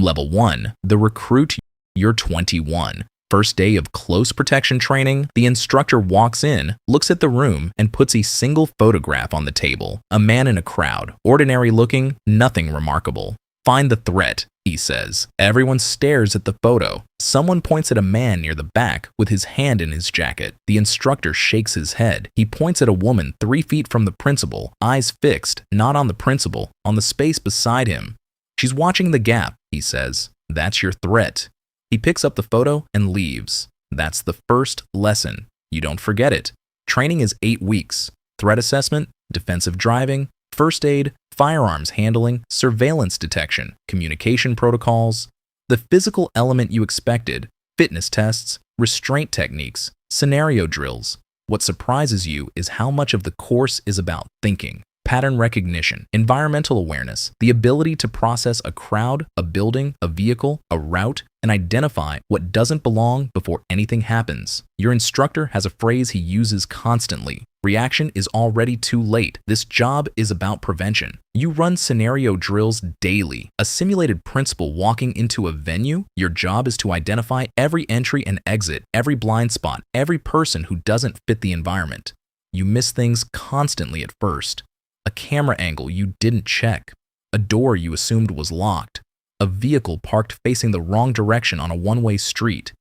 Level 1. The recruit. You're 21. First day of close protection training, the instructor walks in, looks at the room, and puts a single photograph on the table. A man in a crowd, ordinary looking, nothing remarkable. Find the threat, he says. Everyone stares at the photo. Someone points at a man near the back with his hand in his jacket. The instructor shakes his head. He points at a woman 3 feet from the principal, eyes fixed, not on the principal, on the space beside him. She's watching the gap, he says. That's your threat. He picks up the photo and leaves. That's the first lesson. You don't forget it. Training is 8 weeks. Threat assessment, defensive driving, first aid, firearms handling, surveillance detection, communication protocols. The physical element you expected, fitness tests, restraint techniques, scenario drills. What surprises you is how much of the course is about thinking. Pattern recognition, environmental awareness, the ability to process a crowd, a building, a vehicle, a route, and identify what doesn't belong before anything happens. Your instructor has a phrase he uses constantly. Reaction is already too late. This job is about prevention. You run scenario drills daily. A simulated principal walking into a venue, your job is to identify every entry and exit, every blind spot, every person who doesn't fit the environment. You miss things constantly at first. A camera angle you didn't check, a door you assumed was locked, a vehicle parked facing the wrong direction on a one-way street.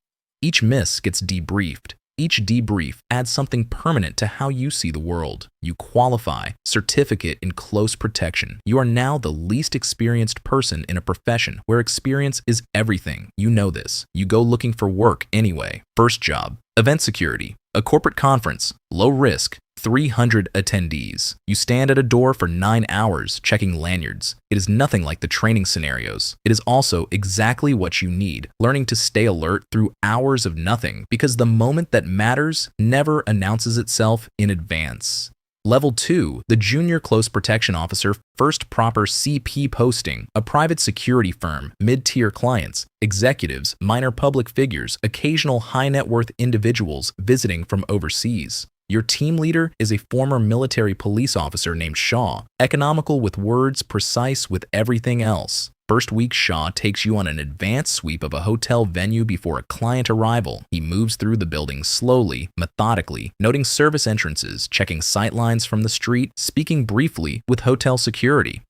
Each miss gets debriefed. Each debrief adds something permanent to how you see the world. You qualify. Certificate in close protection. You are now the least experienced person in a profession where experience is everything. You know this. You go looking for work anyway. First job, event security, a corporate conference, low risk, 300 attendees. You stand at a door for 9 hours checking lanyards. It is nothing like the training scenarios. It is also exactly what you need, learning to stay alert through hours of nothing, because the moment that matters never announces itself in advance. Level 2, the Junior Close Protection Officer, first proper CP posting, a private security firm, mid-tier clients, executives, minor public figures, occasional high net worth individuals visiting from overseas. Your team leader is a former military police officer named Shaw, economical with words, precise with everything else. First week, Shaw takes you on an advanced sweep of a hotel venue before a client arrival. He moves through the building slowly, methodically, noting service entrances, checking sight lines from the street, speaking briefly with hotel security.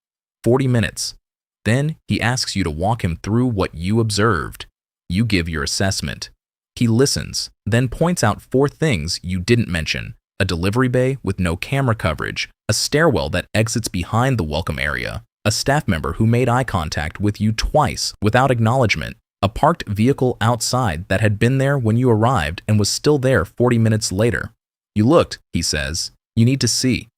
40 minutes. Then he asks you to walk him through what you observed. You give your assessment. He listens, then points out 4 things you didn't mention: a delivery bay with no camera coverage, a stairwell that exits behind the welcome area, a staff member who made eye contact with you twice without acknowledgement, a parked vehicle outside that had been there when you arrived and was still there 40 minutes later. You looked, he says. You need to see.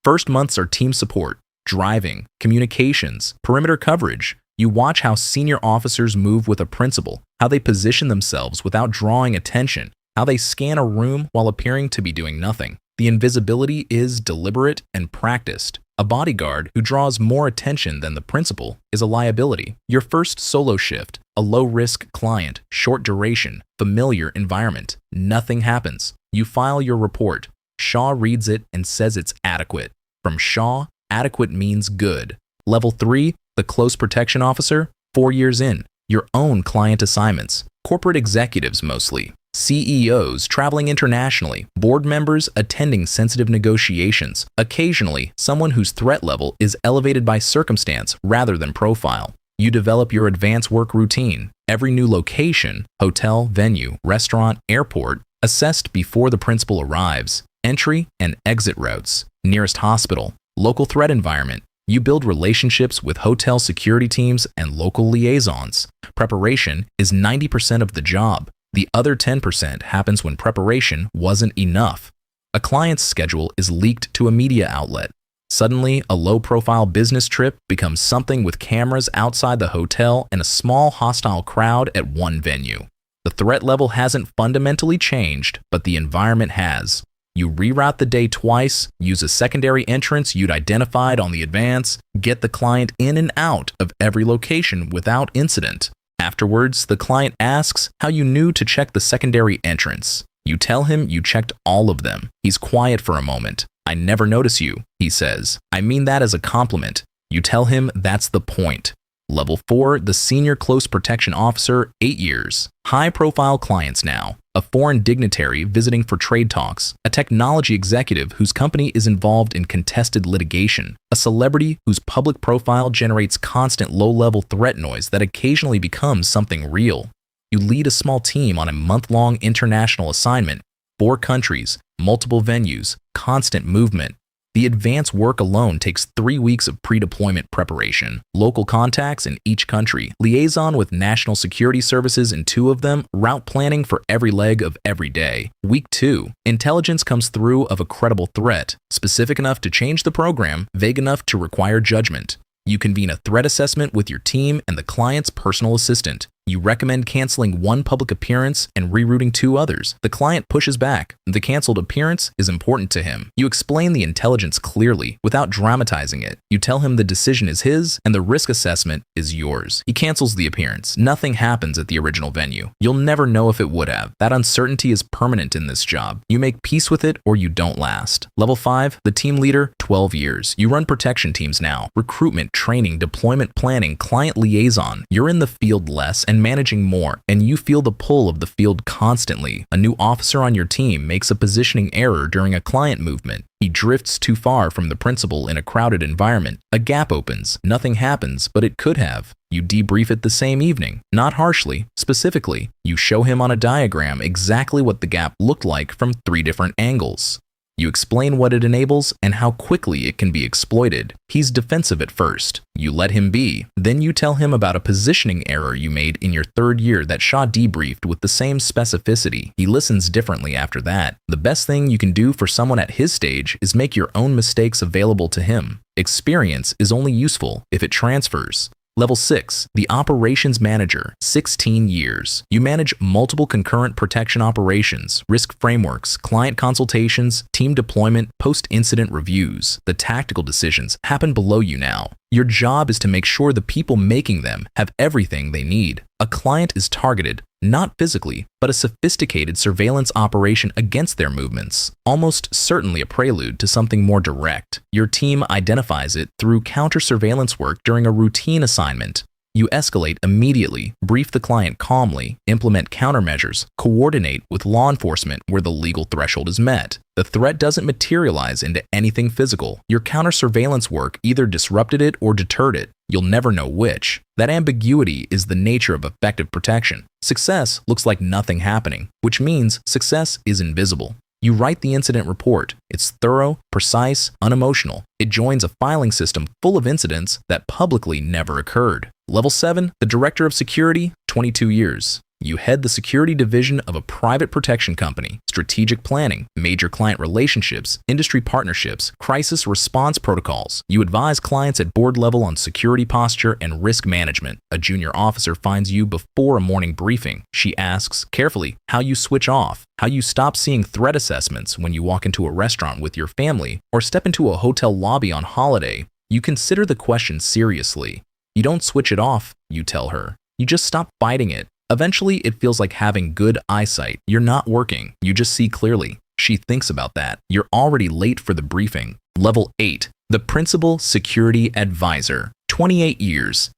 First months are team support, driving, communications, perimeter coverage. You watch how senior officers move with a principal, how they position themselves without drawing attention, how they scan a room while appearing to be doing nothing. The invisibility is deliberate and practiced. A bodyguard who draws more attention than the principal is a liability. Your first solo shift, a low-risk client, short duration, familiar environment. Nothing happens. You file your report. Shaw reads it and says it's adequate. From Shaw, adequate means good. Level 3, the Close Protection Officer, 4 years in. Your own client assignments. Corporate executives mostly. CEOs traveling internationally, board members attending sensitive negotiations, occasionally someone whose threat level is elevated by circumstance rather than profile. You develop your advanced work routine. Every new location, hotel, venue, restaurant, airport, assessed before the principal arrives. Entry and exit routes, nearest hospital, local threat environment. You build relationships with hotel security teams and local liaisons. Preparation is 90% of the job. The other 10% happens when preparation wasn't enough. A client's schedule is leaked to a media outlet. Suddenly, a low-profile business trip becomes something with cameras outside the hotel and a small hostile crowd at one venue. The threat level hasn't fundamentally changed, but the environment has. You reroute the day twice, use a secondary entrance you'd identified on the advance, get the client in and out of every location without incident. Afterwards, the client asks how you knew to check the secondary entrance. You tell him you checked all of them. He's quiet for a moment. I never notice you, he says. I mean that as a compliment. You tell him that's the point. Level 4, the Senior Close Protection Officer, 8 years. High-profile clients now. A foreign dignitary visiting for trade talks, a technology executive whose company is involved in contested litigation, a celebrity whose public profile generates constant low-level threat noise that occasionally becomes something real. You lead a small team on a month-long international assignment, 4 countries, multiple venues, constant movement. The advance work alone takes 3 weeks of pre-deployment preparation, local contacts in each country, liaison with national security services in 2 of them, route planning for every leg of every day. Week 2, intelligence comes through of a credible threat, specific enough to change the program, vague enough to require judgment. You convene a threat assessment with your team and the client's personal assistant. You recommend canceling 1 public appearance and rerouting 2 others. The client pushes back. The canceled appearance is important to him. You explain the intelligence clearly without dramatizing it. You tell him the decision is his and the risk assessment is yours. He cancels the appearance. Nothing happens at the original venue. You'll never know if it would have. That uncertainty is permanent in this job. You make peace with it or you don't last. Level 5, the team leader, 12 years. You run protection teams now. Recruitment, training, deployment planning, client liaison. You're in the field less and managing more, and you feel the pull of the field constantly. A new officer on your team makes a positioning error during a client movement. He drifts too far from the principal in a crowded environment. A gap opens. Nothing happens, but it could have. You debrief it the same evening. Not harshly, specifically. You show him on a diagram exactly what the gap looked like from 3 different angles. You explain what it enables and how quickly it can be exploited. He's defensive at first. You let him be. Then you tell him about a positioning error you made in your 3rd year that Shaw debriefed with the same specificity. He listens differently after that. The best thing you can do for someone at his stage is make your own mistakes available to him. Experience is only useful if it transfers. Level 6, the Operations Manager, 16 years. You manage multiple concurrent protection operations, risk frameworks, client consultations, team deployment, post-incident reviews. The tactical decisions happen below you now. Your job is to make sure the people making them have everything they need. A client is targeted, not physically, but a sophisticated surveillance operation against their movements, almost certainly a prelude to something more direct. Your team identifies it through counter-surveillance work during a routine assignment. You escalate immediately, brief the client calmly, implement countermeasures, coordinate with law enforcement where the legal threshold is met. The threat doesn't materialize into anything physical. Your counter-surveillance work either disrupted it or deterred it. You'll never know which. That ambiguity is the nature of effective protection. Success looks like nothing happening, which means success is invisible. You write the incident report. It's thorough, precise, unemotional. It joins a filing system full of incidents that publicly never occurred. Level 7, the Director of Security, 22 years. You head the security division of a private protection company, strategic planning, major client relationships, industry partnerships, crisis response protocols. You advise clients at board level on security posture and risk management. A junior officer finds you before a morning briefing. She asks, carefully, how you switch off, how you stop seeing threat assessments when you walk into a restaurant with your family or step into a hotel lobby on holiday. You consider the question seriously. You don't switch it off, you tell her. You just stop fighting it. Eventually, it feels like having good eyesight. You're not working. You just see clearly. She thinks about that. You're already late for the briefing. Level 8, the Principal Security Advisor, 28 years.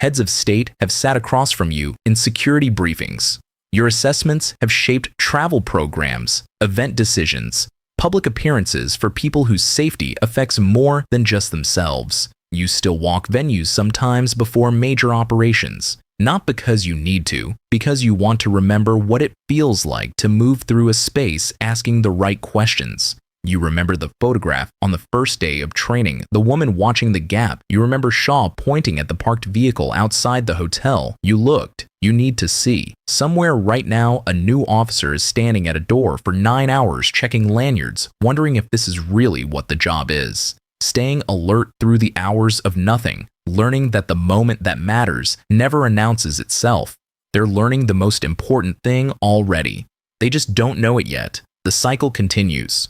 Heads of state have sat across from you in security briefings. Your assessments have shaped travel programs, event decisions, public appearances for people whose safety affects more than just themselves. You still walk venues sometimes before major operations. Not because you need to, because you want to remember what it feels like to move through a space asking the right questions. You remember the photograph on the first day of training, the woman watching the gap. You remember Shaw pointing at the parked vehicle outside the hotel. You looked. You need to see. Somewhere right now, a new officer is standing at a door for 9 hours checking lanyards, wondering if this is really what the job is. Staying alert through the hours of nothing, learning that the moment that matters never announces itself. They're learning the most important thing already. They just don't know it yet. The cycle continues.